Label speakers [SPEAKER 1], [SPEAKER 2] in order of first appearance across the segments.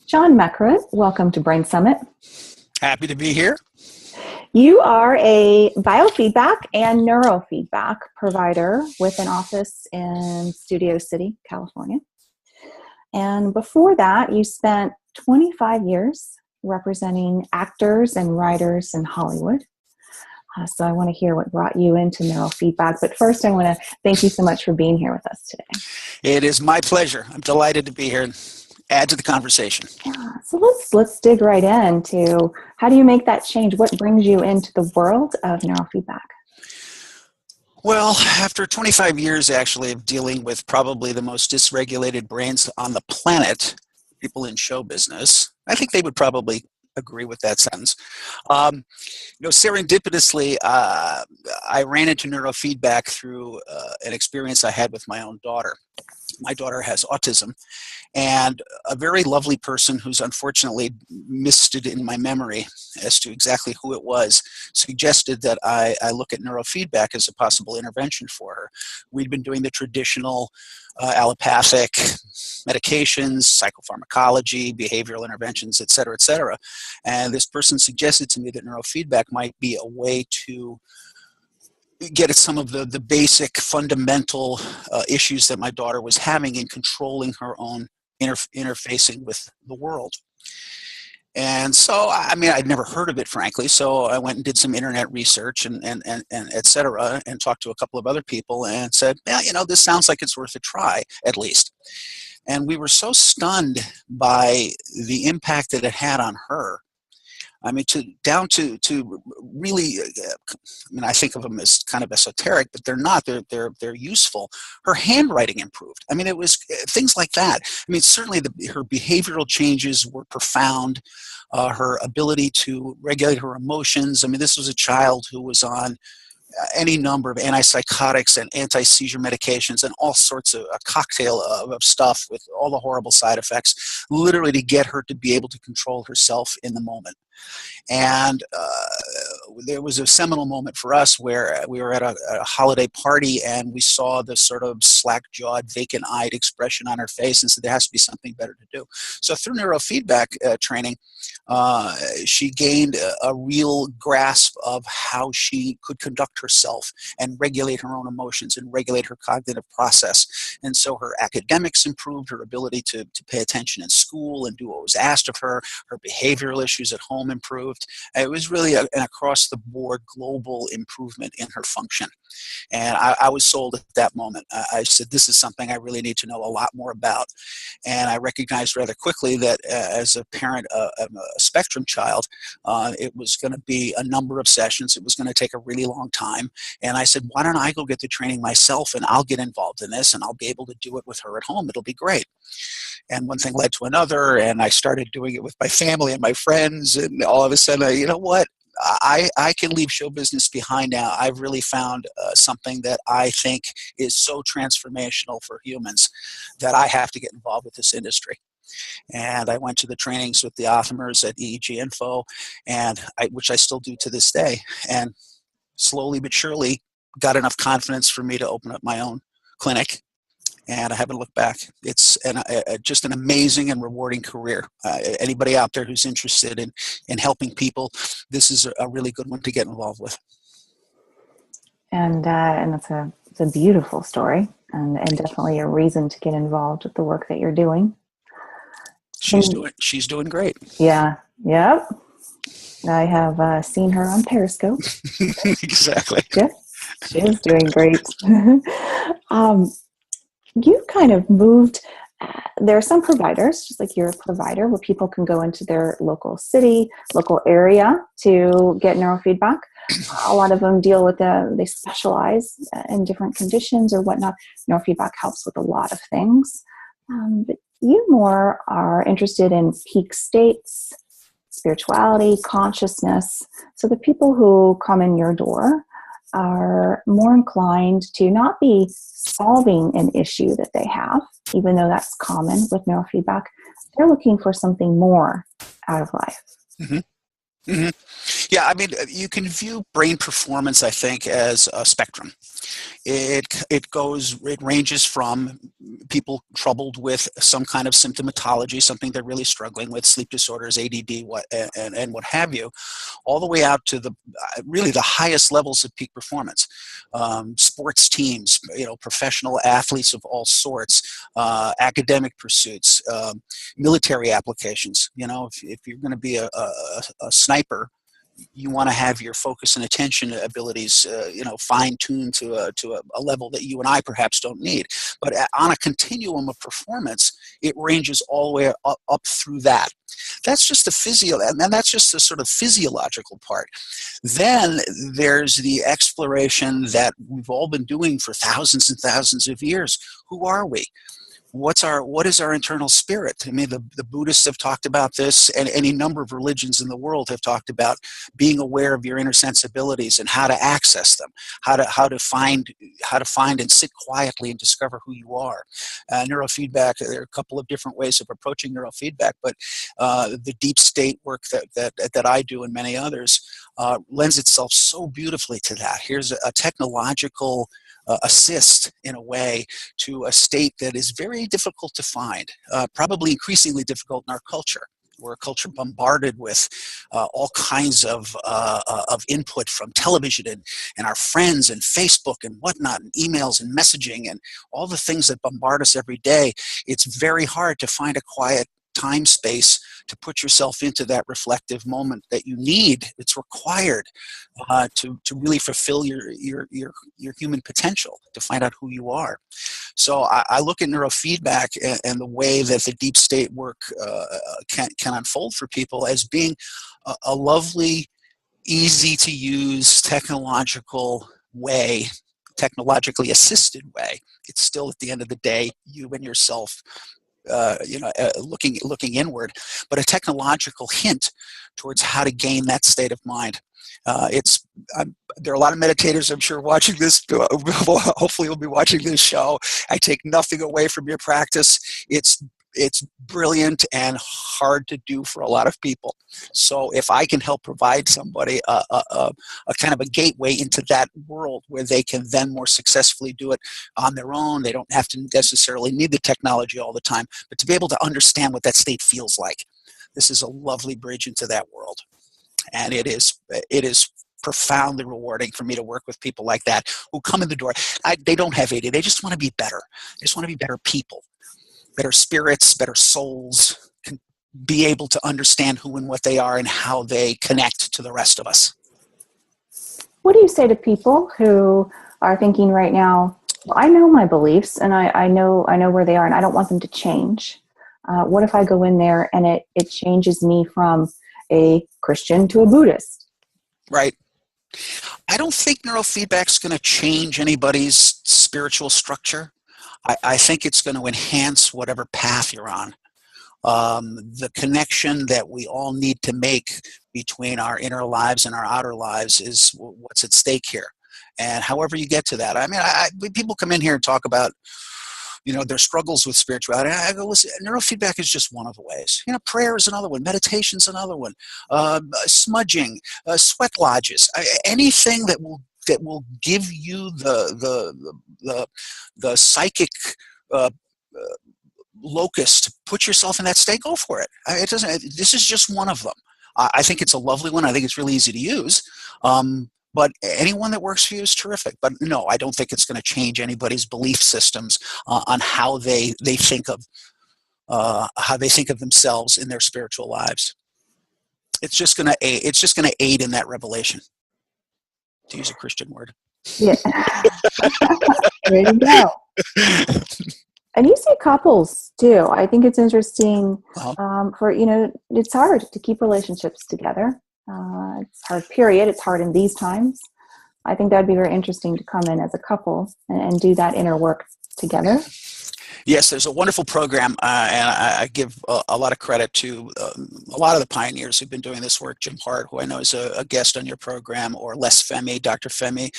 [SPEAKER 1] John Meckrut, welcome to Brain Summit.
[SPEAKER 2] Happy to be here.
[SPEAKER 1] You are a biofeedback and neurofeedback provider with an office in Studio City, California. And before that, you spent 25 years representing actors and writers in Hollywood. So I want to hear what brought you into neurofeedback. But first, I want to thank you so much for being here with us today.
[SPEAKER 2] It is my pleasure. I'm delighted to be here and add to the conversation.
[SPEAKER 1] Yeah, so let's dig right into how do you make that change? What brings you into the world of neurofeedback?
[SPEAKER 2] Well, after 25 years actually of dealing with probably the most dysregulated brains on the planet, people in show business, I think they would probably agree with that sentence. Serendipitously, I ran into neurofeedback through an experience I had with my own daughter. My daughter has autism, and a very lovely person who's unfortunately missed it in my memory as to exactly who it was, suggested that I look at neurofeedback as a possible intervention for her. We'd been doing the traditional allopathic medications, psychopharmacology, behavioral interventions, et cetera, and this person suggested to me that neurofeedback might be a way to get at some of the basic fundamental issues that my daughter was having in controlling her own interfacing with the world. And so, I'd never heard of it, frankly, so I went and did some internet research and et cetera, and talked to a couple of other people and said, yeah, this sounds like it's worth a try, at least. And we were so stunned by the impact that it had on her. Down to really, I think of them as kind of esoteric, but they're not. They're useful. Her handwriting improved. It was things like that. Certainly her behavioral changes were profound. Her ability to regulate her emotions. This was a child who was on any number of antipsychotics and anti-seizure medications and all sorts of a cocktail of stuff with all the horrible side effects, literally to get her to be able to control herself in the moment. And there was a seminal moment for us where we were at a holiday party and we saw the sort of slack-jawed, vacant-eyed expression on her face and said there has to be something better to do. So through neurofeedback training, she gained a real grasp of how she could conduct herself and regulate her own emotions and regulate her cognitive process. And so her academics improved, her ability to pay attention in school and do what was asked of her, her behavioral issues at home improved. It was really an across-the-board global improvement in her function. And I was sold at that moment. I said, this is something I really need to know a lot more about. And I recognized rather quickly that as a parent of a spectrum child, it was going to be a number of sessions. It was going to take a really long time. And I said, why don't I go get the training myself and I'll get involved in this and I'll be able to do it with her at home. It'll be great. And one thing led to another, and I started doing it with my family and my friends, and all of a sudden, you know what? I can leave show business behind now. I've really found something that I think is so transformational for humans that I have to get involved with this industry. And I went to the trainings with the Othmers at EEG Info, which I still do to this day, and slowly but surely got enough confidence for me to open up my own clinic. And I haven't looked back. It's just an amazing and rewarding career. Anybody out there who's interested in helping people, this is a really good one to get involved with.
[SPEAKER 1] And it's a beautiful story, and definitely a reason to get involved with the work that you're doing.
[SPEAKER 2] She's doing great.
[SPEAKER 1] Yeah. Yep. I have seen her on Periscope.
[SPEAKER 2] Exactly.
[SPEAKER 1] Yeah, she is doing great. You kind of moved, there are some providers, just like you're a provider, where people can go into their local city, local area to get neurofeedback. A lot of them deal with they specialize in different conditions or whatnot. Neurofeedback helps with a lot of things. But you more are interested in peak states, spirituality, consciousness. So the people who come in your door are more inclined to not be solving an issue that they have, even though that's common with neurofeedback. They're looking for something more out of life.
[SPEAKER 2] Mm-hmm. Mm-hmm. Yeah, I mean, you can view brain performance, I think, as a spectrum. It ranges from people troubled with some kind of symptomatology, something they're really struggling with, sleep disorders, ADD, and what have you, all the way out to the really the highest levels of peak performance. Sports teams, professional athletes of all sorts, academic pursuits, military applications. If you're going to be a sniper, you want to have your focus and attention abilities, fine-tuned to a level that you and I perhaps don't need. But on a continuum of performance, it ranges all the way up through that. That's just and that's just the sort of physiological part. Then there's the exploration that we've all been doing for thousands and thousands of years. Who are we? What is our internal spirit? I mean, the Buddhists have talked about this, and any number of religions in the world have talked about being aware of your inner sensibilities and how to access them, how to find and sit quietly and discover who you are. Neurofeedback, there are a couple of different ways of approaching neurofeedback, but the deep state work that I do and many others lends itself so beautifully to that. Here's a technological assist, in a way, to a state that is very difficult to find, probably increasingly difficult in our culture. We're a culture bombarded with all kinds of input from television and our friends and Facebook and whatnot, and emails and messaging and all the things that bombard us every day. It's very hard to find a quiet time space to put yourself into that reflective moment that you need. It's required to really fulfill your human potential, to find out who you are. So I look at neurofeedback and the way that the deep state work can unfold for people as being a lovely, easy to use technologically assisted way. It's still, at the end of the day, you and yourself looking inward, but a technological hint towards how to gain that state of mind. There are a lot of meditators, I'm sure, watching this. Hopefully, will be watching this show. I take nothing away from your practice. It's brilliant and hard to do for a lot of people. So if I can help provide somebody a kind of a gateway into that world where they can then more successfully do it on their own, they don't have to necessarily need the technology all the time, but to be able to understand what that state feels like. This is a lovely bridge into that world. And it is profoundly rewarding for me to work with people like that who come in the door. They don't have ADD. They just want to be better. They just want to be better people. Better spirits, better souls, can be able to understand who and what they are and how they connect to the rest of us.
[SPEAKER 1] What do you say to people who are thinking right now, well, I know my beliefs and I know where they are and I don't want them to change. What if I go in there and it changes me from a Christian to a Buddhist?
[SPEAKER 2] Right. I don't think neurofeedback is going to change anybody's spiritual structure. I think it's going to enhance whatever path you're on. The connection that we all need to make between our inner lives and our outer lives is what's at stake here. And however you get to that, I mean, people come in here and talk about, their struggles with spirituality. I go, listen, neurofeedback is just one of the ways. Prayer is another one. Meditation is another one. Smudging, sweat lodges, anything that will give you the psychic locus to put yourself in that state. Go for it. This is just one of them. I think it's a lovely one. I think it's really easy to use. But anyone that works for you is terrific. But no, I don't think it's going to change anybody's belief systems on how they think of themselves in their spiritual lives. It's just going to aid in that revelation, to use a Christian word.
[SPEAKER 1] Yeah. There you go. And you see couples too. I think it's interesting it's hard to keep relationships together. It's hard, period. It's hard in these times. I think that'd be very interesting to come in as a couple and do that inner work together.
[SPEAKER 2] Yes, there's a wonderful program, and I give a lot of credit to a lot of the pioneers who've been doing this work. Jim Hart, who I know is a guest on your program, or Les Femi, Dr. Femi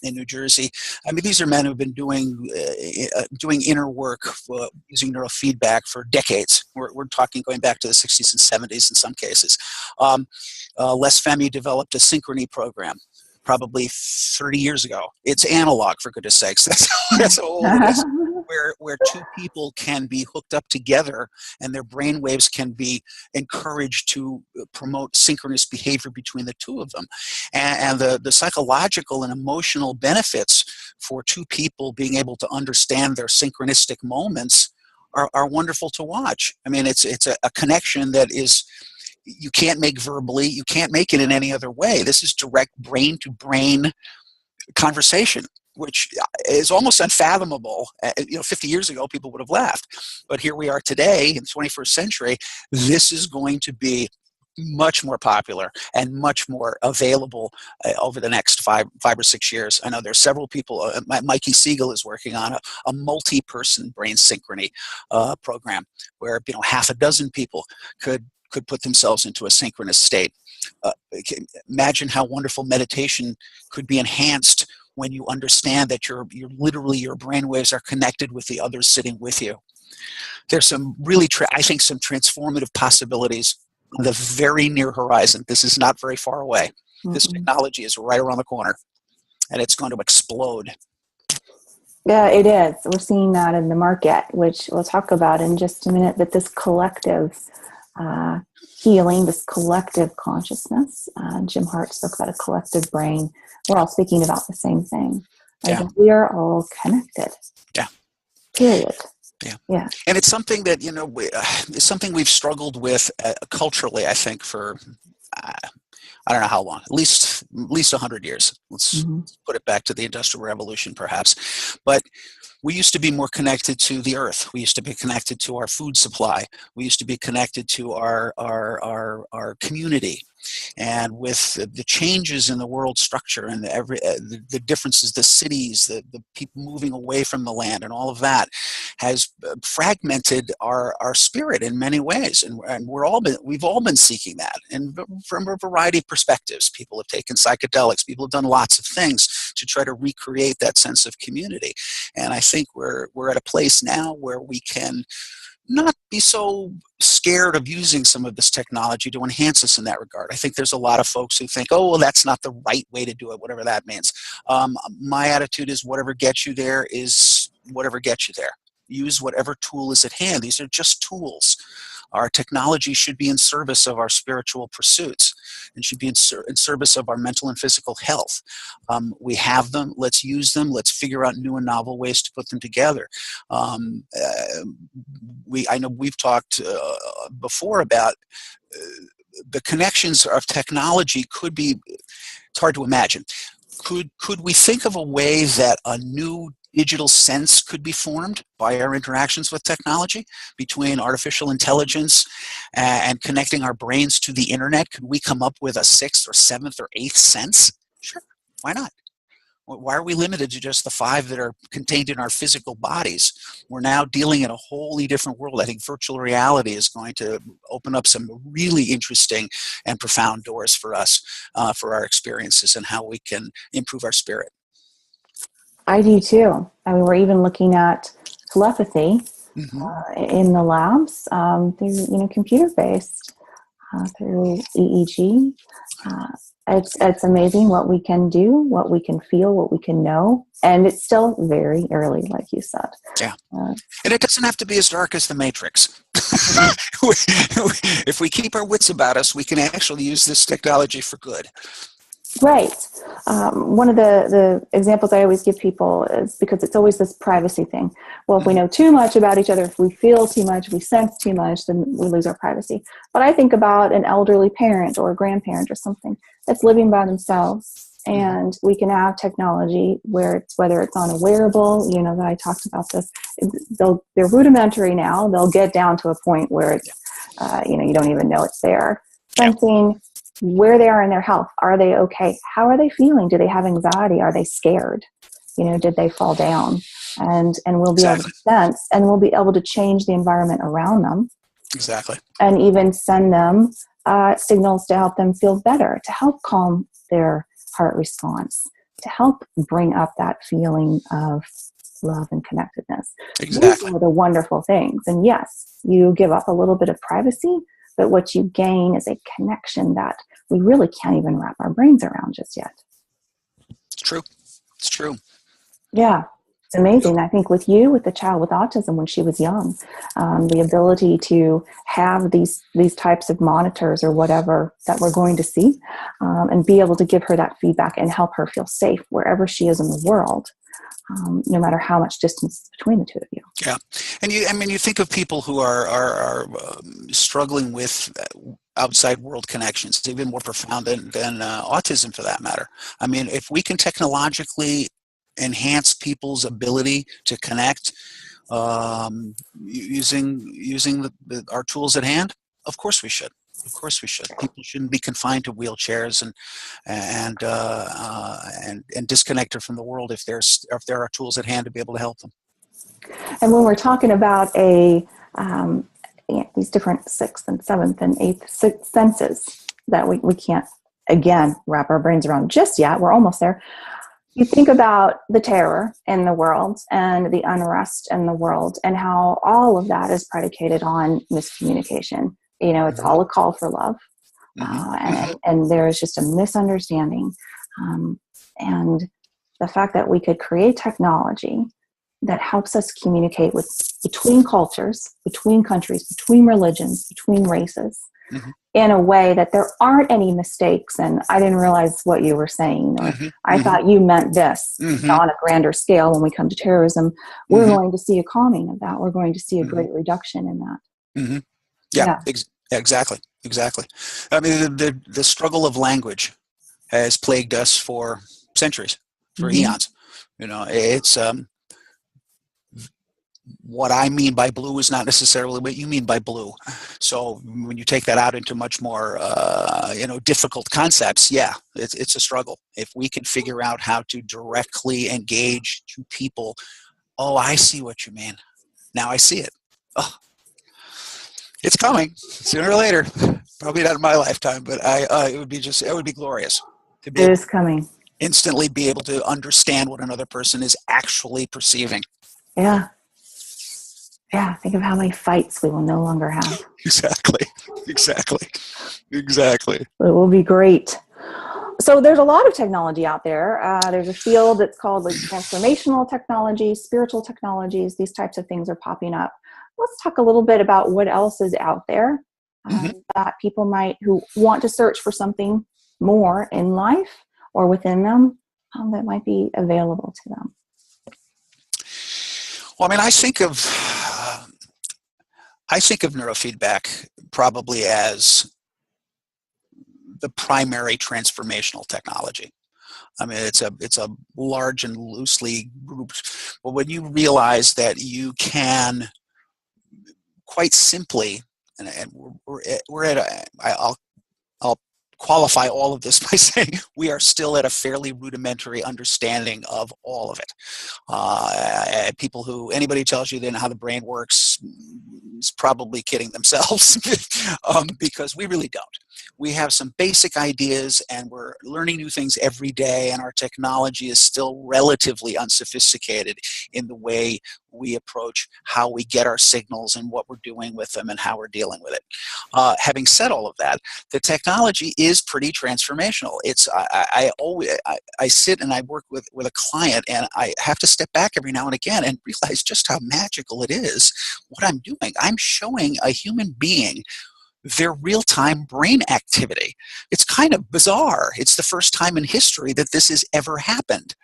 [SPEAKER 2] in New Jersey. I mean, these are men who've been doing inner work using neurofeedback for decades, We're talking going back to the 60s and 70s in some cases. Les Femi developed a synchrony program probably 30 years ago. It's analog, for goodness sakes. That's how old it is. Where two people can be hooked up together and their brain waves can be encouraged to promote synchronous behavior between the two of them. And the psychological and emotional benefits for two people being able to understand their synchronistic moments are wonderful to watch. I mean, it's a connection that is, you can't make verbally, you can't make it in any other way. This is direct brain-to-brain conversation, which is almost unfathomable. 50 years ago, people would have laughed. But here we are today in the 21st century. This is going to be much more popular and much more available over the next five or 6 years. I know there's several people. Mikey Siegel is working on a multi-person brain synchrony program where half a dozen people could put themselves into a synchronous state. Imagine how wonderful meditation could be enhanced when you understand that you're literally, your brainwaves are connected with the others sitting with you. There's some really, I think, some transformative possibilities on the very near horizon. This is not very far away. Mm-hmm. This technology is right around the corner, and it's going to explode.
[SPEAKER 1] Yeah, it is. We're seeing that in the market, which we'll talk about in just a minute, but this collective healing, this collective consciousness. Jim Hart spoke about a collective brain. We're all speaking about the same thing. Like, we are all connected.
[SPEAKER 2] Yeah.
[SPEAKER 1] Period.
[SPEAKER 2] Yeah. And it's something that, it's something we've struggled with culturally, I think, for, I don't know how long, at least 100 years. Let's put it back to the Industrial Revolution, perhaps. But we used to be more connected to the earth. We used to be connected to our food supply. We used to be connected to our community. And with the changes in the world structure and the differences, the cities, the people moving away from the land and all of that has fragmented our spirit in many ways. And we've all been seeking that. And from a variety of perspectives, people have taken psychedelics, people have done lots of things to try to recreate that sense of community. And I think we're at a place now where we can not be so scared of using some of this technology to enhance us in that regard. I think there's a lot of folks who think, oh, well, that's not the right way to do it, whatever that means. My attitude is whatever gets you there is whatever gets you there. Use whatever tool is at hand. These are just tools. Our technology should be in service of our spiritual pursuits and should be in service of our mental and physical health. We have them. Let's use them. Let's figure out new and novel ways to put them together. I know we've talked before about the connections of technology could be, it's hard to imagine. Could we think of a way that a new digital sense could be formed by our interactions with technology between artificial intelligence and connecting our brains to the internet? Could we come up with a sixth or seventh or eighth sense? Sure. Why not? Why are we limited to just the 5 that are contained in our physical bodies? We're now dealing in a wholly different world. I think virtual reality is going to open up some really interesting and profound doors for us, for our experiences and how we can improve our spirit.
[SPEAKER 1] I do too. I mean, we're even looking at telepathy in the labs through, computer-based, through EEG. It's amazing what we can do, what we can feel, what we can know, and it's still very early, like you said.
[SPEAKER 2] Yeah, and it doesn't have to be as dark as the Matrix. If we keep our wits about us, we can actually use this technology for good.
[SPEAKER 1] Right. One of the examples I always give people is, because it's always this privacy thing. Well, if we know too much about each other, if we feel too much, we sense too much, then we lose our privacy. But I think about an elderly parent or a grandparent or something that's living by themselves, and we can have technology whether it's on a wearable, that I talked about this, they're rudimentary now. They'll get down to a point where it's, you don't even know it's there. Sensing where they are in their health. Are they okay? How are they feeling? Do they have anxiety? Are they scared? Did they fall down? And we'll be able to sense, and we'll be able to change the environment around them.
[SPEAKER 2] Exactly.
[SPEAKER 1] And even send them signals to help them feel better, to help calm their heart response, to help bring up that feeling of love and connectedness. Those
[SPEAKER 2] Exactly.
[SPEAKER 1] are the wonderful things. And yes, you give up a little bit of privacy, but what you gain is a connection that we really can't even wrap our brains around just yet.
[SPEAKER 2] It's true. It's true.
[SPEAKER 1] Yeah, it's amazing. I think with you, with the child with autism when she was young, the ability to have these types of monitors or whatever that we're going to see, and be able to give her that feedback and help her feel safe wherever she is in the world, no matter how much distance is between the two of you.
[SPEAKER 2] Yeah, and you think of people who are struggling with outside world connections, even more profound than autism, for that matter. I mean, if we can technologically enhance people's ability to connect using our tools at hand, of course we should. Of course we should. People shouldn't be confined to wheelchairs and disconnected from the world if there are tools at hand to be able to help them.
[SPEAKER 1] And when we're talking about these different sixth and seventh and eighth senses that we can't, again, wrap our brains around just yet, we're almost there. You think about the terror in the world and the unrest in the world and how all of that is predicated on miscommunication. You know, it's all a call for love. And there is just a misunderstanding. And the fact that we could create technology that helps us communicate between cultures, between countries, between religions, between races, in a way that there aren't any mistakes. And I didn't realize what you were saying, or I thought you meant this. On a grander scale, when we come to terrorism, we're going to see a calming of that. We're going to see a great reduction in that.
[SPEAKER 2] Yeah. Exactly. I mean, the struggle of language has plagued us for centuries, for eons. You know, it's what I mean by blue is not necessarily what you mean by blue. So when you take that out into much more, difficult concepts, it's a struggle. If we can figure out how to directly engage to people, oh, I see what you mean. Now I see it. Oh, it's coming sooner or later. Probably not in my lifetime, but it would be glorious to be
[SPEAKER 1] It is coming.
[SPEAKER 2] Instantly be able to understand what another person is actually perceiving.
[SPEAKER 1] Yeah. Think of how many fights we will no longer have.
[SPEAKER 2] Exactly. It
[SPEAKER 1] will be great. So there's a lot of technology out there. There's a field that's called transformational technology, spiritual technologies. These types of things are popping up. Let's talk a little bit about what else is out there that people who want to search for something more in life or within them that might be available to them.
[SPEAKER 2] Well, I mean, I think of neurofeedback probably as the primary transformational technology. I mean, it's a large and loosely grouped, but when you realize that you can quite simply, and I'll qualify all of this by saying we are still at a fairly rudimentary understanding of all of it. Anybody who tells you then how the brain works is probably kidding themselves because we really don't. We have some basic ideas and we're learning new things every day, and our technology is still relatively unsophisticated in the way we approach how we get our signals and what we're doing with them and how we're dealing with it. Having said all of that, the technology is pretty transformational. I sit and I work with a client, and I have to step back every now and again and realize just how magical it is what I'm doing. I'm showing a human being their real-time brain activity. It's kind of bizarre. It's the first time in history that this has ever happened.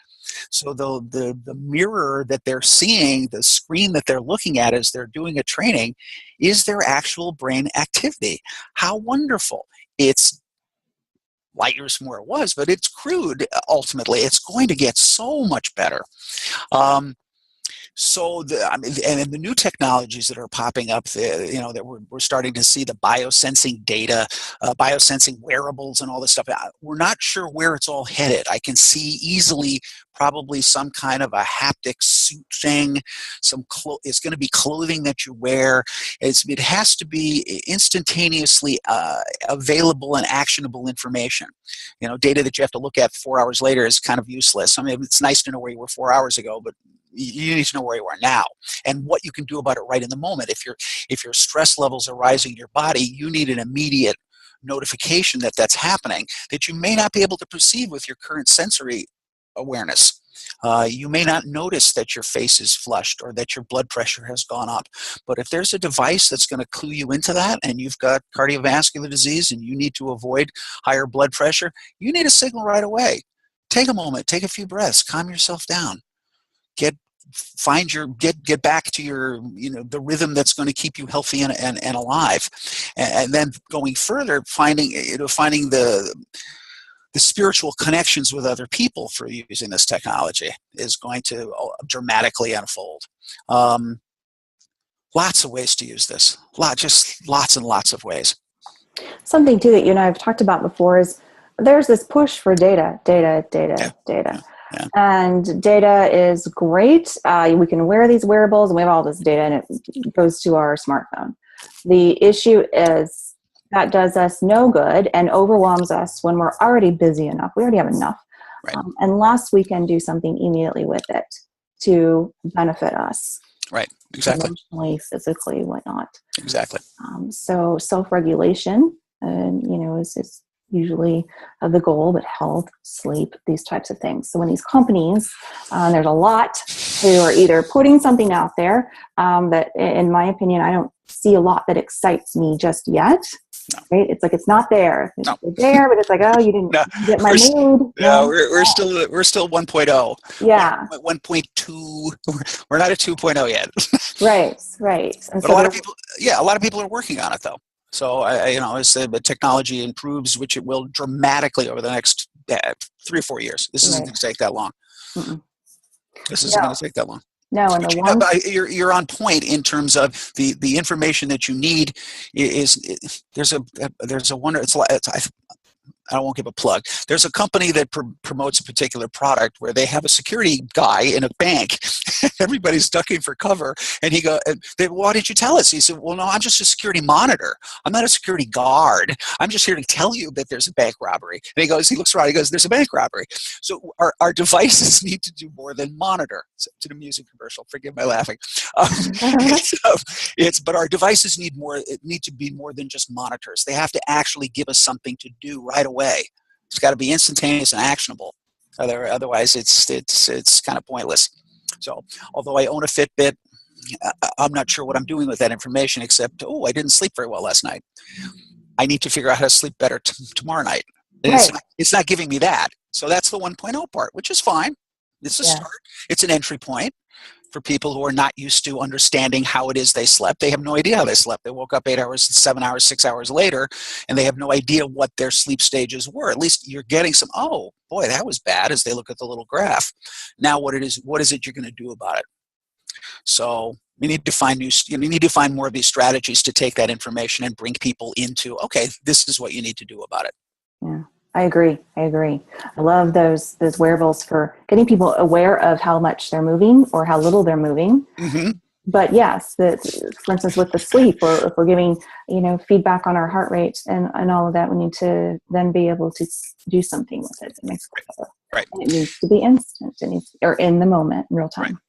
[SPEAKER 2] So the mirror that they're seeing, the screen that they're looking at as they're doing a training, is their actual brain activity. How wonderful. It's light years from where it was, but it's crude ultimately. It's going to get so much better. And the new technologies that are popping up, that we're starting to see, the biosensing data, biosensing wearables and all this stuff. We're not sure where it's all headed. I can see easily probably some kind of a haptic suit thing. It's going to be clothing that you wear. It has to be instantaneously available and actionable information. Data that you have to look at 4 hours later is kind of useless. I mean, it's nice to know where you were 4 hours ago, but you need to know where you are now and what you can do about it right in the moment. If your stress levels are rising in your body, you need an immediate notification that that's happening that you may not be able to perceive with your current sensory awareness. You may not notice that your face is flushed or that your blood pressure has gone up. But if there's a device that's going to clue you into that, and you've got cardiovascular disease and you need to avoid higher blood pressure, you need a signal right away. Take a moment, take a few breaths, calm yourself down. Get back to your, the rhythm that's going to keep you healthy and alive. And then going further, finding the spiritual connections with other people for using this technology is going to dramatically unfold. Lots of ways to use this. Just lots and lots of ways.
[SPEAKER 1] Something too that you and I have talked about before is there's this push for data.
[SPEAKER 2] Yeah.
[SPEAKER 1] And data is great. We can wear these wearables and we have all this data and it goes to our smartphone. The issue is that does us no good and overwhelms us when we're already busy enough. We already have enough.
[SPEAKER 2] Right.
[SPEAKER 1] Unless we can do something immediately with it to benefit us.
[SPEAKER 2] Right. Exactly.
[SPEAKER 1] Emotionally, physically, whatnot.
[SPEAKER 2] Exactly.
[SPEAKER 1] So self-regulation, is usually the goal, but health, sleep, these types of things. So when these companies, there's a lot who are either putting something out there that, in my opinion, I don't see a lot that excites me just yet.
[SPEAKER 2] No.
[SPEAKER 1] Right? It's like it's not there. It's
[SPEAKER 2] No.
[SPEAKER 1] there, but it's like, oh, you didn't get my mood.
[SPEAKER 2] No, we're still 1.0.
[SPEAKER 1] Yeah.
[SPEAKER 2] 1.2. We're not at 2.0 yet.
[SPEAKER 1] Right. And
[SPEAKER 2] but a lot of people are working on it though. So as the technology improves, which it will dramatically over the next 3 or 4 years. This isn't going to take that long.
[SPEAKER 1] Mm-mm.
[SPEAKER 2] This isn't going to take that long.
[SPEAKER 1] No, and
[SPEAKER 2] you're on point in terms of the information that you need there's a wonder. I won't give a plug. There's a company that promotes a particular product where they have a security guy in a bank. Everybody's ducking for cover. And why didn't you tell us? He said, well, no, I'm just a security monitor. I'm not a security guard. I'm just here to tell you that there's a bank robbery. And he looks around, he goes, there's a bank robbery. So our devices need to do more than monitor. To the music commercial, forgive my laughing. But our devices need to be more than just monitors. They have to actually give us something to do right away. It's got to be instantaneous and actionable. Otherwise, it's kind of pointless. So, although I own a Fitbit, I'm not sure what I'm doing with that information except, I didn't sleep very well last night. I need to figure out how to sleep better tomorrow night. And
[SPEAKER 1] right.
[SPEAKER 2] It's not giving me that. So that's the 1.0 part, which is fine. It's a start. It's an entry point for people who are not used to understanding how it is they slept. They have no idea how they slept. They woke up 8 hours, 7 hours, 6 hours later, and they have no idea what their sleep stages were. At least you're getting some, oh, boy, that was bad, as they look at the little graph. Now what is it you're going to do about it? So you need to find more of these strategies to take that information and bring people into, okay, this is what you need to do about it.
[SPEAKER 1] Yeah. I agree. I love those wearables for getting people aware of how much they're moving or how little they're moving.
[SPEAKER 2] Mm-hmm.
[SPEAKER 1] But yes, for instance, with the sleep, or if we're giving, feedback on our heart rate and all of that, we need to then be able to do something with it. It makes it better.
[SPEAKER 2] Right.
[SPEAKER 1] And it needs to be instant. Or in the moment, in real time.
[SPEAKER 2] Right.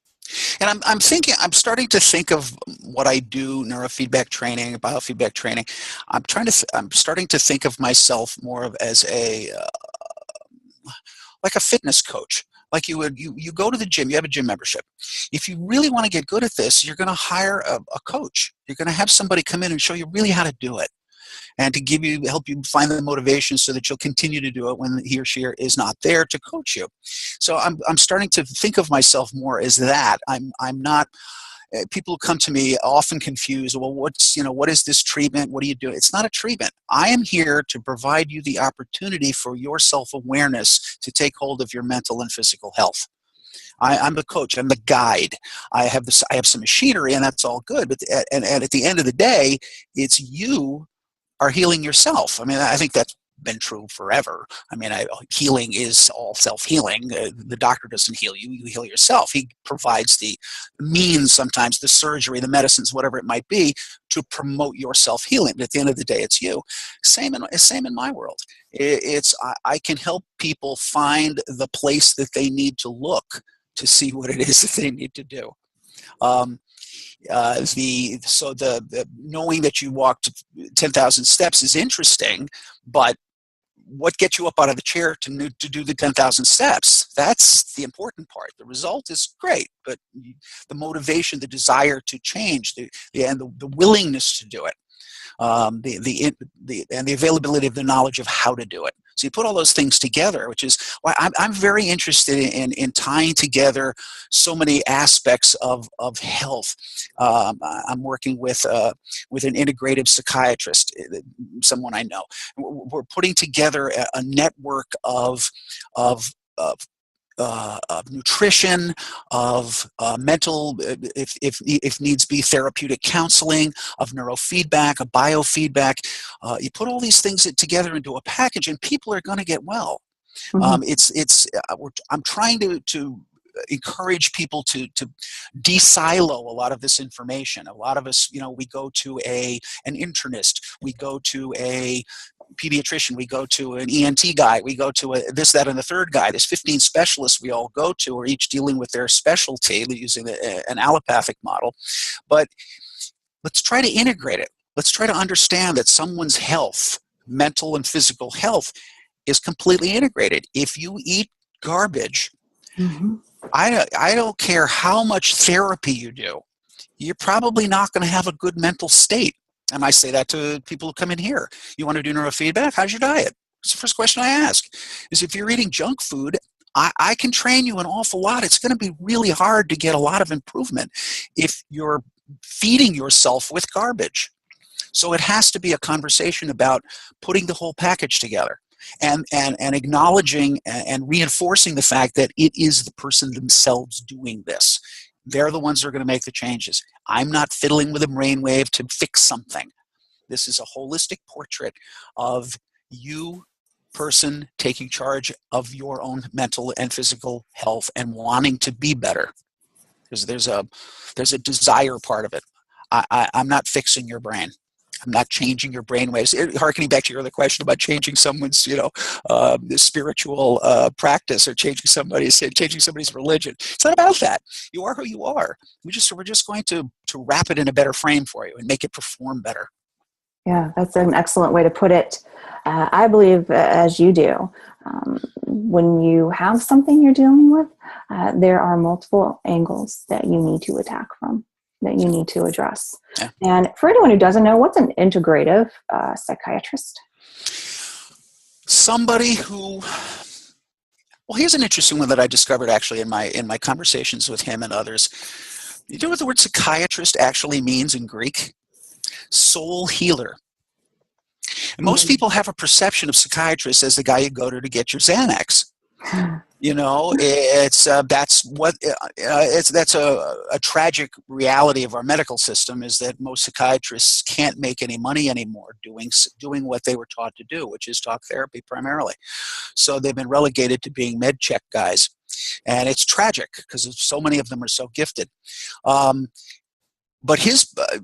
[SPEAKER 2] And I'm starting to think of what I do, neurofeedback training, biofeedback training. I'm starting to think of myself more of as like a fitness coach. Like you go to the gym, you have a gym membership. If you really want to get good at this, you're going to hire a coach. You're going to have somebody come in and show you really how to do it, and to help you find the motivation so that you'll continue to do it when he or she is not there to coach you. So I'm starting to think of myself more as that. I'm not. People who come to me often confused. Well, what is this treatment? What do you do? It's not a treatment. I am here to provide you the opportunity for your self-awareness to take hold of your mental and physical health. I'm the coach. I'm the guide. I have some machinery, and that's all good. But and at the end of the day, it's you are healing yourself. I mean, I think that's been true forever. I mean, healing is all self-healing. The doctor doesn't heal you. You heal yourself. He provides the means, sometimes the surgery, the medicines, whatever it might be, to promote your self-healing. But at the end of the day, it's you. Same in my world. I can help people find the place that they need to look to see what it is that they need to do. Um, the knowing that you walked 10,000 steps is interesting, but what gets you up out of the chair to do the 10,000 steps? That's the important part. The result is great, but the motivation, the desire to change, the willingness to do it, and the availability of the knowledge of how to do it. So you put all those things together, which is why I'm very interested in tying together so many aspects of health. I'm working with an integrative psychiatrist, someone I know. We're putting together a network of nutrition, of mental, if needs be, therapeutic counseling, of neurofeedback, of biofeedback. You put all these things together into a package, and people are going to get well.
[SPEAKER 1] Mm-hmm.
[SPEAKER 2] I'm trying to encourage people to de-silo a lot of this information. A lot of us, we go to an internist, we go to a pediatrician, we go to an ENT guy, we go to this, that, and the third guy. There's 15 specialists we all go to, are each dealing with their specialty using an allopathic model. But let's try to integrate it. Let's try to understand that someone's health, mental and physical health, is completely integrated. If you eat garbage,
[SPEAKER 1] Mm-hmm.
[SPEAKER 2] I don't care how much therapy you do, you're probably not going to have a good mental state. And I say that to people who come in here. You want to do neurofeedback? How's your diet? It's the first question I ask. Is if you're eating junk food, I can train you an awful lot. It's going to be really hard to get a lot of improvement if you're feeding yourself with garbage. So it has to be a conversation about putting the whole package together and acknowledging and reinforcing the fact that it is the person themselves doing this. They're the ones that are going to make the changes. I'm not fiddling with a brainwave to fix something. This is a holistic portrait of you, person, taking charge of your own mental and physical health and wanting to be better. Because there's a desire part of it. I'm not fixing your brain. I'm not changing your brain waves. Harkening back to your other question about changing someone's, spiritual practice, or changing somebody's religion. It's not about that. You are who you are. We're just going to wrap it in a better frame for you and make it perform better.
[SPEAKER 1] Yeah, that's an excellent way to put it. I believe, as you do, when you have something you're dealing with, there are multiple angles that you need to attack from, that you need to address.
[SPEAKER 2] Yeah.
[SPEAKER 1] And for anyone who doesn't know, what's an integrative psychiatrist?
[SPEAKER 2] Somebody who, well, here's an interesting one that I discovered actually in my conversations with him and others. You know what the word psychiatrist actually means in Greek? Soul healer. And most people have a perception of psychiatrist as the guy you go to get your Xanax. That's a tragic reality of our medical system, is that most psychiatrists can't make any money anymore doing what they were taught to do, which is talk therapy primarily. So they've been relegated to being med check guys, and it's tragic because so many of them are so gifted. But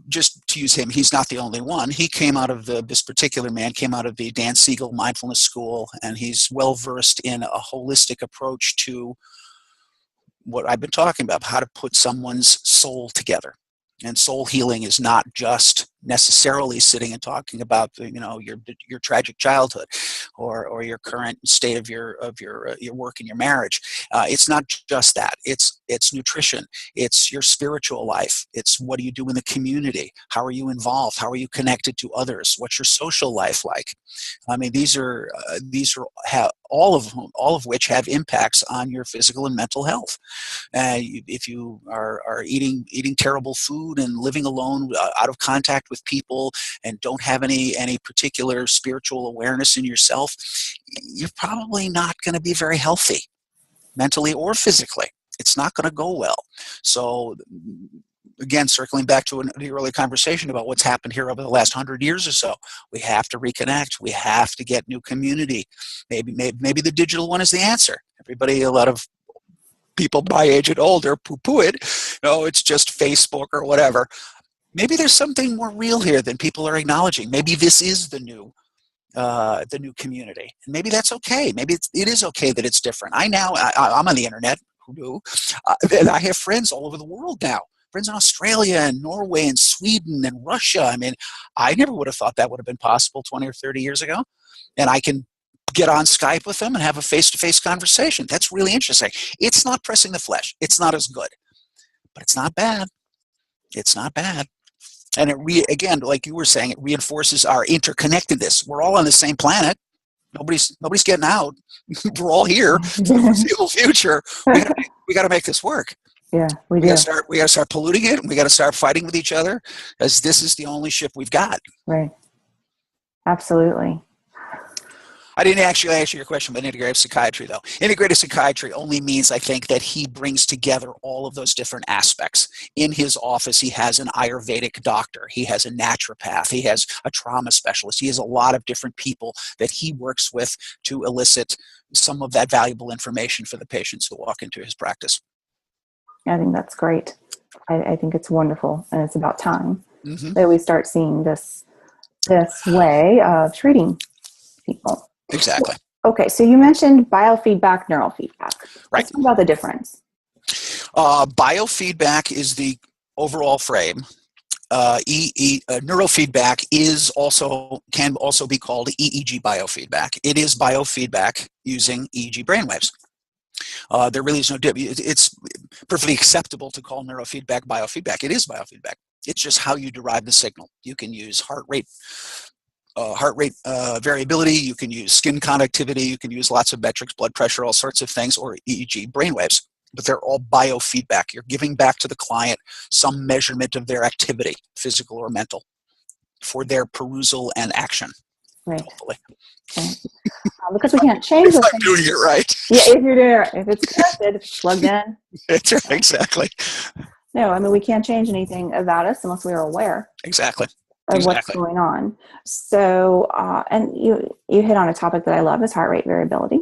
[SPEAKER 2] just to use him, he's not the only one. He came out of this particular man came out of the Dan Siegel Mindfulness School, and he's well versed in a holistic approach to what I've been talking about, how to put someone's soul together. And soul healing is not just necessarily sitting and talking about your tragic childhood or your current state of your work and your marriage. It's not just that. It's nutrition. It's your spiritual life. It's what do you do in the community? How are you involved? How are you connected to others? What's your social life like? I mean, these are all of which have impacts on your physical and mental health. If you are eating terrible food and living alone, out of contact with people, and don't have any particular spiritual awareness in yourself, you're probably not going to be very healthy, mentally or physically. It's not going to go well. So again, circling back to the early conversation about what's happened here over the last 100 years or so, we have to reconnect. We have to get new community. Maybe the digital one is the answer. A lot of people my age and older poo-poo it. It's just Facebook or whatever. Maybe there's something more real here than people are acknowledging. Maybe this is the new community, and maybe that's okay. Maybe it is okay that it's different. I'm on the internet. who do. And I have friends all over the world now. Friends in Australia and Norway and Sweden and Russia. I mean, I never would have thought that would have been possible 20 or 30 years ago. And I can get on Skype with them and have a face-to-face conversation. That's really interesting. It's not pressing the flesh. It's not as good, but it's not bad. It's not bad. And again, like you were saying, it reinforces our interconnectedness. We're all on the same planet. Nobody's getting out. We're all here for the foreseeable future. We got to make this work.
[SPEAKER 1] Yeah, we do.
[SPEAKER 2] We got to start polluting it, and we got to start fighting with each other, as this is the only ship we've got.
[SPEAKER 1] Right. Absolutely.
[SPEAKER 2] I didn't actually answer your question about integrative psychiatry, though. Integrative psychiatry only means, I think, that he brings together all of those different aspects. In his office, he has an Ayurvedic doctor. He has a naturopath. He has a trauma specialist. He has a lot of different people that he works with to elicit some of that valuable information for the patients who walk into his practice.
[SPEAKER 1] I think that's great. I think it's wonderful, and it's about time that we start seeing this way of treating people.
[SPEAKER 2] Exactly.
[SPEAKER 1] Okay, so you mentioned biofeedback, neurofeedback.
[SPEAKER 2] Right.
[SPEAKER 1] Let's talk about the difference.
[SPEAKER 2] Biofeedback is the overall frame. Neurofeedback can also be called EEG biofeedback. It is biofeedback using EEG brainwaves. There really is no difference. It's perfectly acceptable to call neurofeedback biofeedback. It is biofeedback. It's just how you derive the signal. You can use heart rate variability, you can use skin conductivity, you can use lots of metrics, blood pressure, all sorts of things, or EEG brainwaves. But they're all biofeedback. You're giving back to the client some measurement of their activity, physical or mental, for their perusal and action.
[SPEAKER 1] Right.
[SPEAKER 2] Hopefully.
[SPEAKER 1] Okay. Because we can't change
[SPEAKER 2] I'm doing it right.
[SPEAKER 1] Yeah, if you're doing it, if it's connected, if it's plugged in.
[SPEAKER 2] That's right, exactly.
[SPEAKER 1] No, I mean, we can't change anything about us unless we are aware.
[SPEAKER 2] Exactly.
[SPEAKER 1] Of what's going on. So, and you hit on a topic that I love is heart rate variability.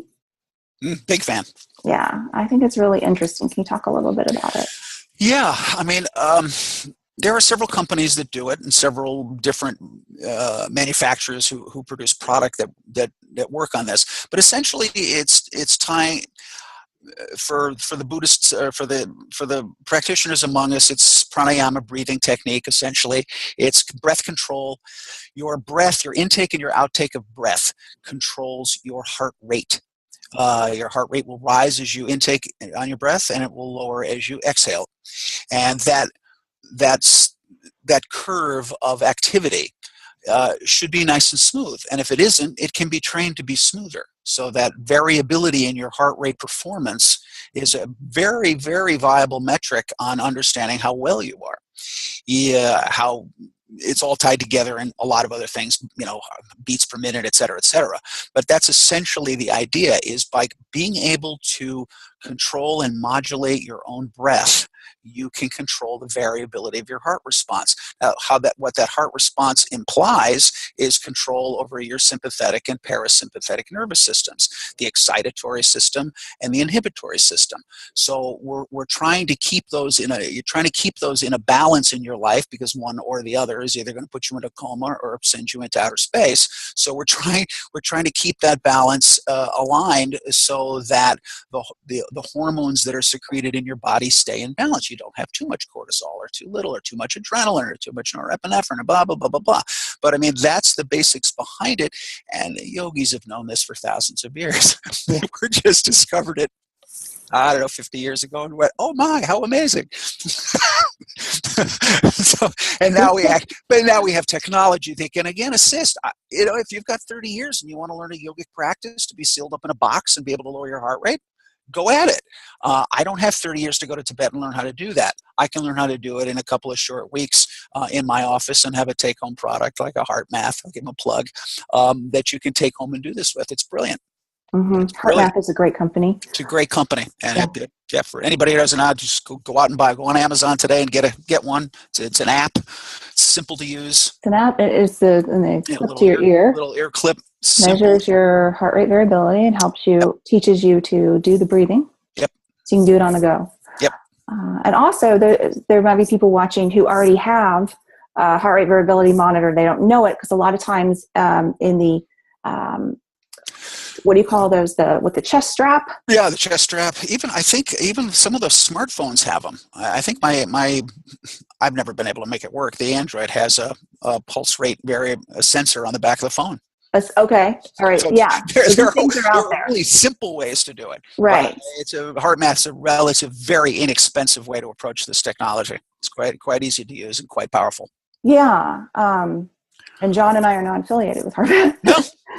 [SPEAKER 2] Big fan.
[SPEAKER 1] Yeah, I think it's really interesting. Can you talk a little bit about it?
[SPEAKER 2] Yeah, I mean, there are several companies that do it, and several different manufacturers who produce product that work on this. But essentially, it's tying. For the Buddhists, for the practitioners among us, it's pranayama breathing technique. Essentially, it's breath control. Your breath, your intake and your outtake of breath controls your heart rate. Your heart rate will rise as you intake on your breath, and it will lower as you exhale. And that curve of activity should be nice and smooth. And if it isn't, it can be trained to be smoother. So that variability in your heart rate performance is a very, very viable metric on understanding how well you are. How it's all tied together in a lot of other things, beats per minute, et cetera, et cetera. But that's essentially the idea, is by being able to control and modulate your own breath, you can control the variability of your heart response. What that heart response implies is control over your sympathetic and parasympathetic nervous systems, the excitatory system and the inhibitory system. So we're trying to keep those in a balance in your life, because one or the other is either going to put you in a coma or send you into outer space. So we're trying to keep that balance aligned, so that the hormones that are secreted in your body stay in balance. You don't have too much cortisol or too little, or too much adrenaline or too much norepinephrine, or blah, blah, blah, blah, blah. But I mean, that's the basics behind it. And the yogis have known this for thousands of years. We just discovered it, I don't know, 50 years ago, and went, oh my, how amazing. And now we have technology that can again assist. If you've got 30 years and you want to learn a yogic practice to be sealed up in a box and be able to lower your heart rate, go at it. I don't have 30 years to go to Tibet and learn how to do that. I can learn how to do it in a couple of short weeks in my office and have a take-home product like a Heart Math. I'll give them a plug that you can take home and do this with. It's brilliant.
[SPEAKER 1] Mm-hmm. Heart Math is a great company.
[SPEAKER 2] It's a great company, and for anybody who doesn't know, just go out and go on Amazon today and get one. It's an app. It's simple to use.
[SPEAKER 1] It's an app. It's clip to your ear.
[SPEAKER 2] Little ear clip.
[SPEAKER 1] Measures your heart rate variability and teaches you to do the breathing.
[SPEAKER 2] Yep.
[SPEAKER 1] So you can do it on the go.
[SPEAKER 2] Yep.
[SPEAKER 1] And also, there might be people watching who already have a heart rate variability monitor. They don't know it, because a lot of times in the what do you call those? With the chest strap?
[SPEAKER 2] Yeah, the chest strap. I think some of the smartphones have them. I think I've never been able to make it work. The Android has a pulse rate a sensor on the back of the phone.
[SPEAKER 1] Okay. All right.
[SPEAKER 2] So
[SPEAKER 1] Yeah.
[SPEAKER 2] there are
[SPEAKER 1] out there.
[SPEAKER 2] really simple ways to do it.
[SPEAKER 1] Right.
[SPEAKER 2] HeartMath's a relative, very inexpensive way to approach this technology. It's quite easy to use and quite powerful.
[SPEAKER 1] Yeah. And John and I are not affiliated with HeartMath.
[SPEAKER 2] No.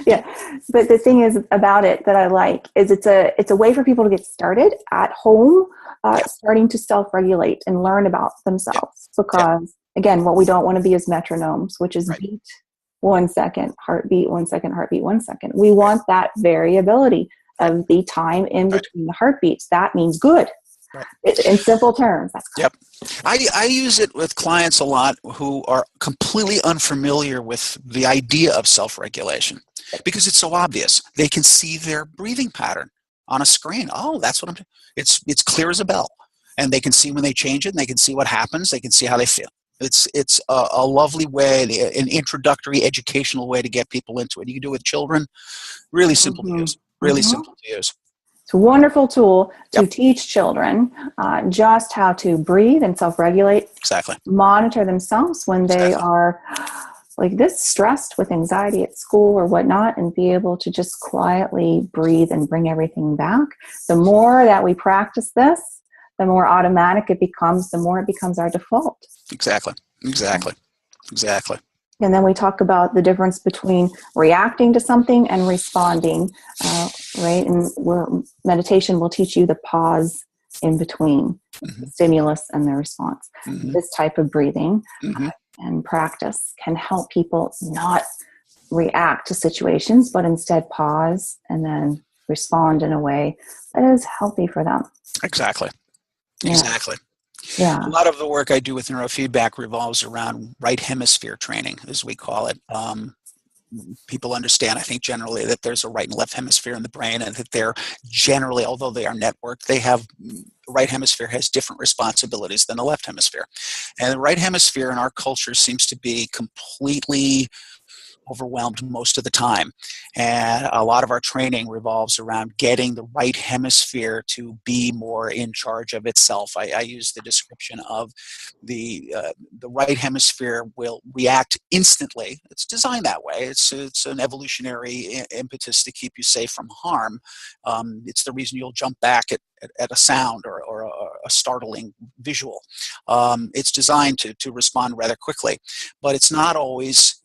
[SPEAKER 1] Yeah. But the thing is about it that I like is it's a way for people to get started at home, starting to self-regulate and learn about themselves. Because again, what we don't want to be is metronomes, which is beat 1 second, heartbeat 1 second, heartbeat 1 second. We want that variability of the time in between the heartbeats. That means good. Right. In simple terms. That's
[SPEAKER 2] correct. Yep. I use it with clients a lot who are completely unfamiliar with the idea of self-regulation because it's so obvious. They can see their breathing pattern on a screen. Oh, that's what I'm doing. It's clear as a bell. And they can see when they change it, and they can see what happens. They can see how they feel. It's a lovely way, an introductory, educational way to get people into it. You can do it with children. Really simple to use. Really simple to use.
[SPEAKER 1] It's a wonderful tool to teach children just how to breathe and self-regulate.
[SPEAKER 2] Exactly. Monitor
[SPEAKER 1] themselves when they are like this, stressed with anxiety at school or whatnot, and be able to just quietly breathe and bring everything back. The more that we practice this, the more automatic it becomes, the more it becomes our default. Exactly. And then we talk about the difference between reacting to something and responding, right? And meditation will teach you the pause in between the stimulus and the response. This type of breathing and practice can help people not react to situations, but instead pause and then respond in a way that is healthy for them.
[SPEAKER 2] Exactly. Yeah. A lot of the work I do with neurofeedback revolves around right hemisphere training, as we call it. People understand, I think, generally that there's a right and left hemisphere in the brain, and that they're generally, although they are networked, the right hemisphere has different responsibilities than the left hemisphere. And the right hemisphere in our culture seems to be completely overwhelmed most of the time. And a lot of our training revolves around getting the right hemisphere to be more in charge of itself. I use the description of the right hemisphere will react instantly. It's designed that way. It's an evolutionary impetus to keep you safe from harm. It's the reason you'll jump back at a sound or a startling visual. It's designed to respond rather quickly, but it's not always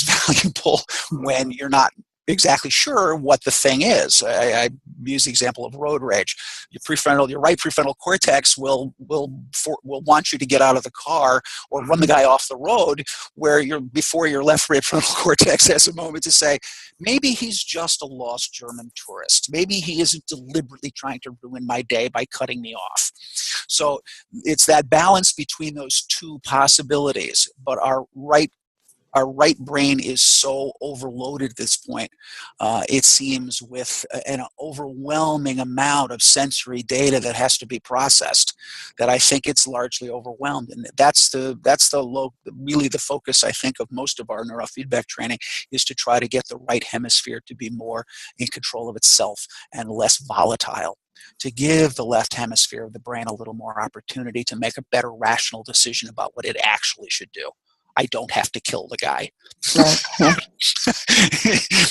[SPEAKER 2] valuable when you're not exactly sure what the thing is. I use the example of road rage. Your right prefrontal cortex will want you to get out of the car or run the guy off the road, before your left prefrontal cortex has a moment to say, maybe he's just a lost German tourist. Maybe he isn't deliberately trying to ruin my day by cutting me off. So it's that balance between those two possibilities. But our right brain is so overloaded at this point, it seems, with an overwhelming amount of sensory data that has to be processed, that I think it's largely overwhelmed. And that's really the focus, I think, of most of our neurofeedback training, is to try to get the right hemisphere to be more in control of itself and less volatile, to give the left hemisphere of the brain a little more opportunity to make a better rational decision about what it actually should do. I don't have to kill the guy. Right.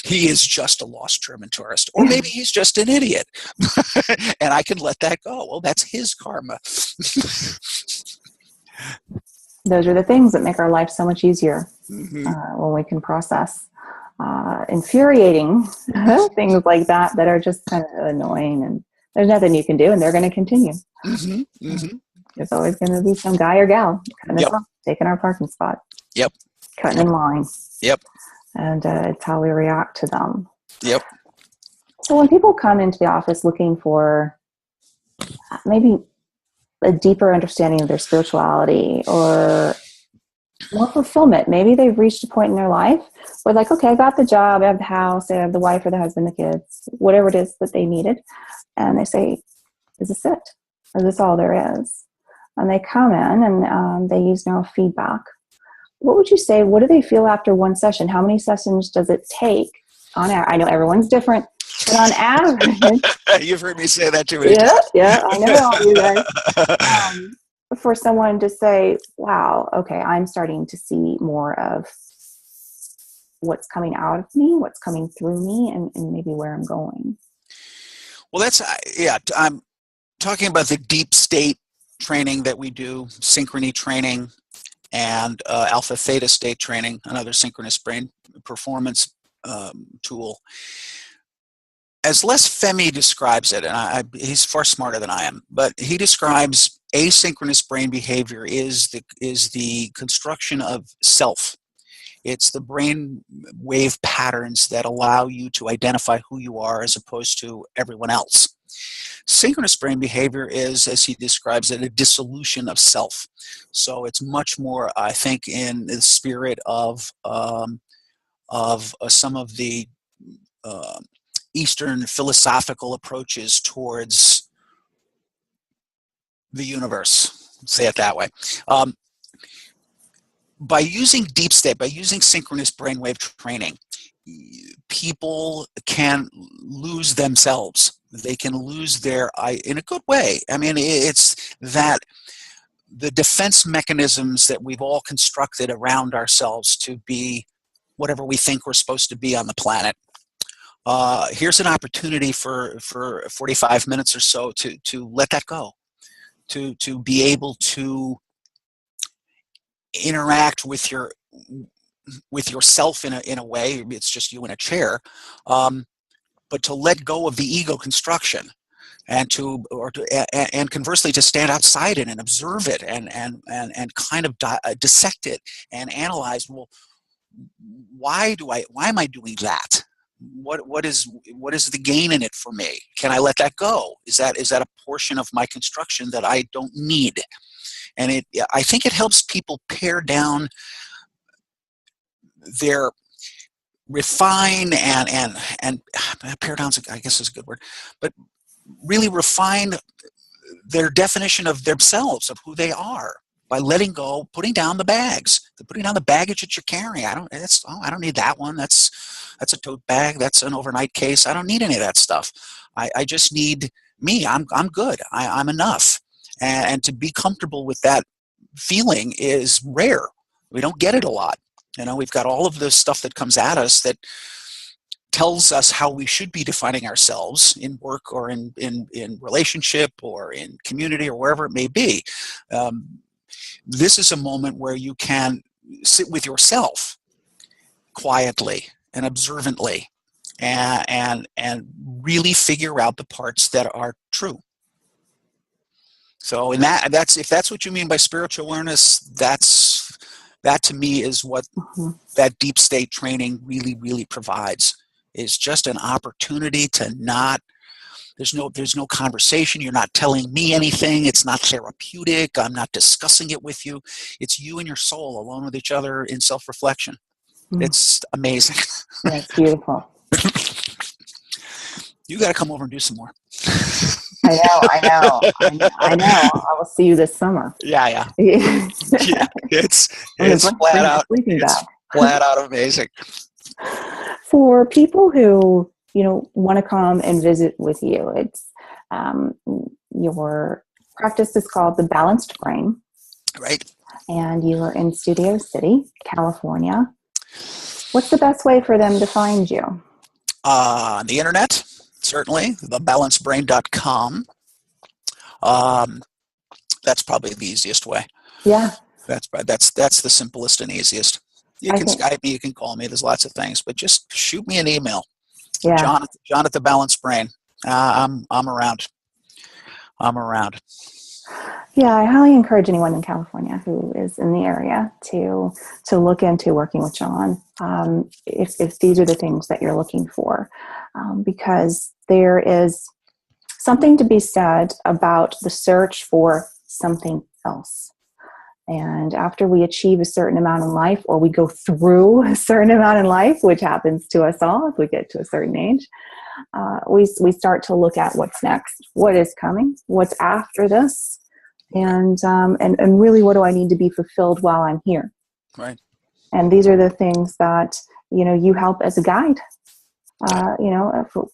[SPEAKER 2] He is just a lost German tourist. Or maybe he's just an idiot. And I can let that go. Well, that's his karma.
[SPEAKER 1] Those are the things that make our life so much easier when we can process infuriating things like that are just kind of annoying, and there's nothing you can do, and they're going to continue. There's always going to be some guy or gal cutting us off, taking our parking spot. Cutting in line. And it's how we react to them. So when people come into the office looking for maybe a deeper understanding of their spirituality or more fulfillment, maybe they've reached a point in their life where, like, okay, I got the job, I have the house, I have the wife or the husband, the kids, whatever it is that they needed. And they say, is this it? Is this all there is? And they come in and they use neurofeedback. What would you say, what do they feel after one session? How many sessions does it take I know everyone's different, but on average,
[SPEAKER 2] You've heard me say that too many
[SPEAKER 1] yeah,
[SPEAKER 2] times.
[SPEAKER 1] yeah, I know you guys. For someone to say, wow, okay, I'm starting to see more of what's coming out of me, what's coming through me, and maybe where I'm going.
[SPEAKER 2] Well, I'm talking about the deep state training that we do, synchrony training, and alpha theta state training, another synchronous brain performance tool. As Les Femi describes it, and he's far smarter than I am, but he describes asynchronous brain behavior is the construction of self. It's the brain wave patterns that allow you to identify who you are as opposed to everyone else. Synchronous brain behavior is, as he describes it, a dissolution of self. So it's much more, I think, in the spirit of some of the Eastern philosophical approaches towards the universe, say it that way. By using deep state, by using synchronous brainwave training, people can lose themselves. They can lose in a good way. I mean, it's that the defense mechanisms that we've all constructed around ourselves to be whatever we think we're supposed to be on the planet. Here's an opportunity for 45 minutes or so to let that go, to be able to interact with yourself in a way. It's just you in a chair, but to let go of the ego construction, and conversely to stand outside it and observe it and kind of dissect it and analyze. Well, why am I doing that? What is the gain in it for me? Can I let that go? Is that a portion of my construction that I don't need? And I think it helps people pare down their refine and pare down, I guess is a good word, but really refine their definition of themselves, of who they are, by letting go, putting down the baggage that you're carrying. I don't need that one. That's a tote bag. That's an overnight case. I don't need any of that stuff. I just need me. I'm good. I'm enough. And to be comfortable with that feeling is rare. We don't get it a lot. We've got all of this stuff that comes at us that tells us how we should be defining ourselves in work or in relationship or in community or wherever it may be. This is a moment where you can sit with yourself quietly and observantly and really figure out the parts that are true. So that's if that's what you mean by spiritual awareness, that to me is what that deep state training really, really provides. Is just an opportunity to not, there's no conversation. You're not telling me anything. It's not therapeutic. I'm not discussing it with you. It's you and your soul alone with each other in self-reflection. It's amazing.
[SPEAKER 1] That's beautiful.
[SPEAKER 2] You got to come over and do some more.
[SPEAKER 1] I know. I will see you this summer.
[SPEAKER 2] Yeah. It's flat out. It's flat out amazing.
[SPEAKER 1] For people who want to come and visit with you, it's your practice is called The Balanced Brain,
[SPEAKER 2] right? And
[SPEAKER 1] you are in Studio City, California. What's the best way for them to find you?
[SPEAKER 2] On the internet, certainly, thebalancedbrain.com. That's probably the easiest way.
[SPEAKER 1] Yeah.
[SPEAKER 2] That's the simplest and easiest. You can Skype me, you can call me. There's lots of things, but just shoot me an email.
[SPEAKER 1] Yeah.
[SPEAKER 2] John at the Balanced Brain. I'm around.
[SPEAKER 1] Yeah, I highly encourage anyone in California who is in the area to look into working with John if these are the things that you're looking for, because there is something to be said about the search for something else. And after we achieve a certain amount in life, or we go through a certain amount in life, which happens to us all if we get to a certain age, we start to look at what's next, what is coming, what's after this, and really, what do I need to be fulfilled while I'm here?
[SPEAKER 2] Right.
[SPEAKER 1] And these are the things that you help as a guide.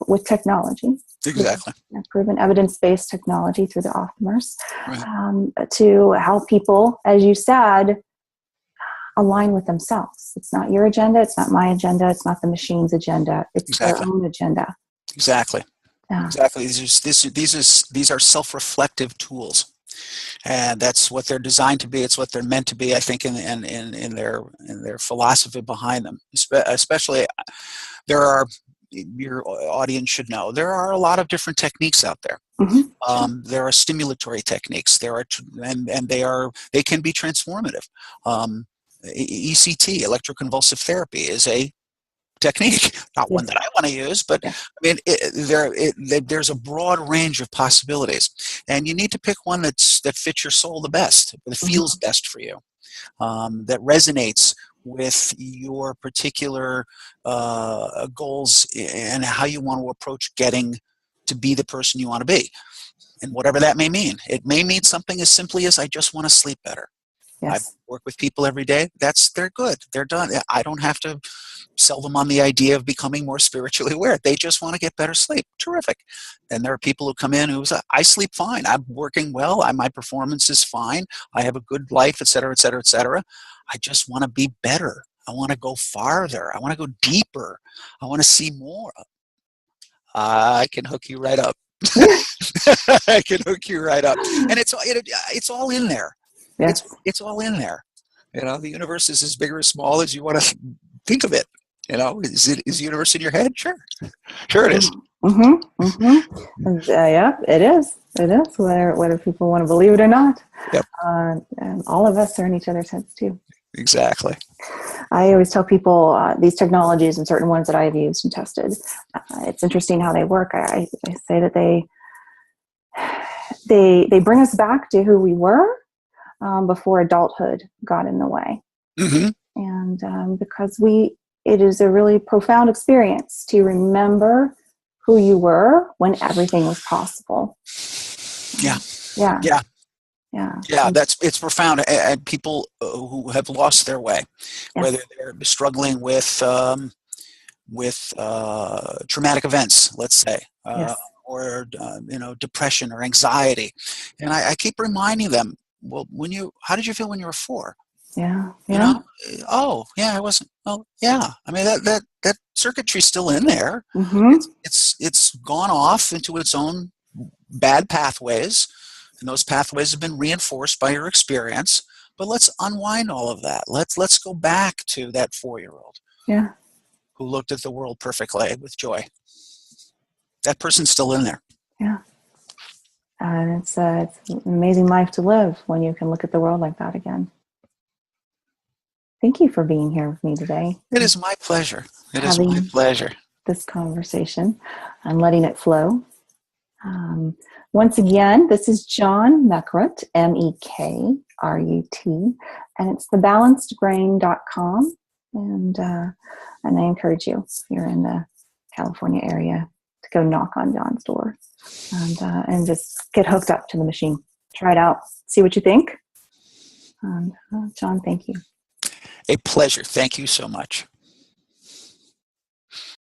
[SPEAKER 1] with technology.
[SPEAKER 2] Exactly.
[SPEAKER 1] Proven evidence-based technology through the Optimers,
[SPEAKER 2] Right.
[SPEAKER 1] to help people, as you said, align with themselves. It's not your agenda. It's not my agenda. It's not the machine's agenda. It's their
[SPEAKER 2] Exactly.
[SPEAKER 1] own agenda.
[SPEAKER 2] Exactly.
[SPEAKER 1] Yeah.
[SPEAKER 2] Exactly. These are self-reflective tools, and that's what they're designed to be. It's what they're meant to be. I think in their philosophy behind them. Especially, your audience should know there are a lot of different techniques out there.
[SPEAKER 1] Mm-hmm.
[SPEAKER 2] There are stimulatory techniques. They can be transformative. ECT, electroconvulsive therapy, is a technique, not one that I want to use, but
[SPEAKER 1] Yeah.
[SPEAKER 2] I mean, there's a broad range of possibilities, and you need to pick one that fits your soul the best, that feels best for you, that resonates with your particular goals and how you want to approach getting to be the person you want to be, and whatever that may mean. It may mean something as simply as I just want to sleep better. I
[SPEAKER 1] Yes.
[SPEAKER 2] work with people every day. They're good. They're done. I don't have to sell them on the idea of becoming more spiritually aware. They just want to get better sleep. Terrific. And there are people who come in who say, I sleep fine. I'm working well. My performance is fine. I have a good life, et cetera, et cetera, et cetera. I just want to be better. I want to go farther. I want to go deeper. I want to see more. I can hook you right up. I can hook you right up. And it's all in there.
[SPEAKER 1] Yes.
[SPEAKER 2] It's all in there. The universe is as big or as small as you want to think of it. Is the universe in your head? Sure it is.
[SPEAKER 1] Mm-hmm. Mm-hmm. Yeah, it is. It is, whether people want to believe it or not.
[SPEAKER 2] Yep.
[SPEAKER 1] And all of us are in each other's heads too.
[SPEAKER 2] Exactly.
[SPEAKER 1] I always tell people these technologies and certain ones that I've used and tested, it's interesting how they work. I say that they bring us back to who we were before adulthood got in the way.
[SPEAKER 2] Mm-hmm.
[SPEAKER 1] And because it is a really profound experience to remember who you were when everything was possible.
[SPEAKER 2] Yeah. It's profound. And people who have lost their way, yes, whether they're struggling with traumatic events, let's say,
[SPEAKER 1] yes,
[SPEAKER 2] or depression or anxiety, and I keep reminding them, well, how did you feel when you were 4?
[SPEAKER 1] Yeah.
[SPEAKER 2] Oh, yeah, I wasn't. Oh, yeah. I mean, that circuitry's still in there.
[SPEAKER 1] Mm-hmm.
[SPEAKER 2] It's gone off into its own bad pathways, and those pathways have been reinforced by your experience. But let's unwind all of that. Let's go back to that 4-year-old.
[SPEAKER 1] Yeah.
[SPEAKER 2] Who looked at the world perfectly with joy. That person's still in there.
[SPEAKER 1] Yeah. And it's an amazing life to live when you can look at the world like that again. Thank you for being here with me today.
[SPEAKER 2] It is my pleasure. It is my pleasure.
[SPEAKER 1] This conversation and letting it flow. Once again, this is John Mekrut, Mekrut, and it's thebalancedbrain.com. And I encourage you, if you're in the California area, to go knock on John's door and just get hooked up to the machine. Try it out. See what you think. And John, thank you.
[SPEAKER 2] A pleasure. Thank you so much.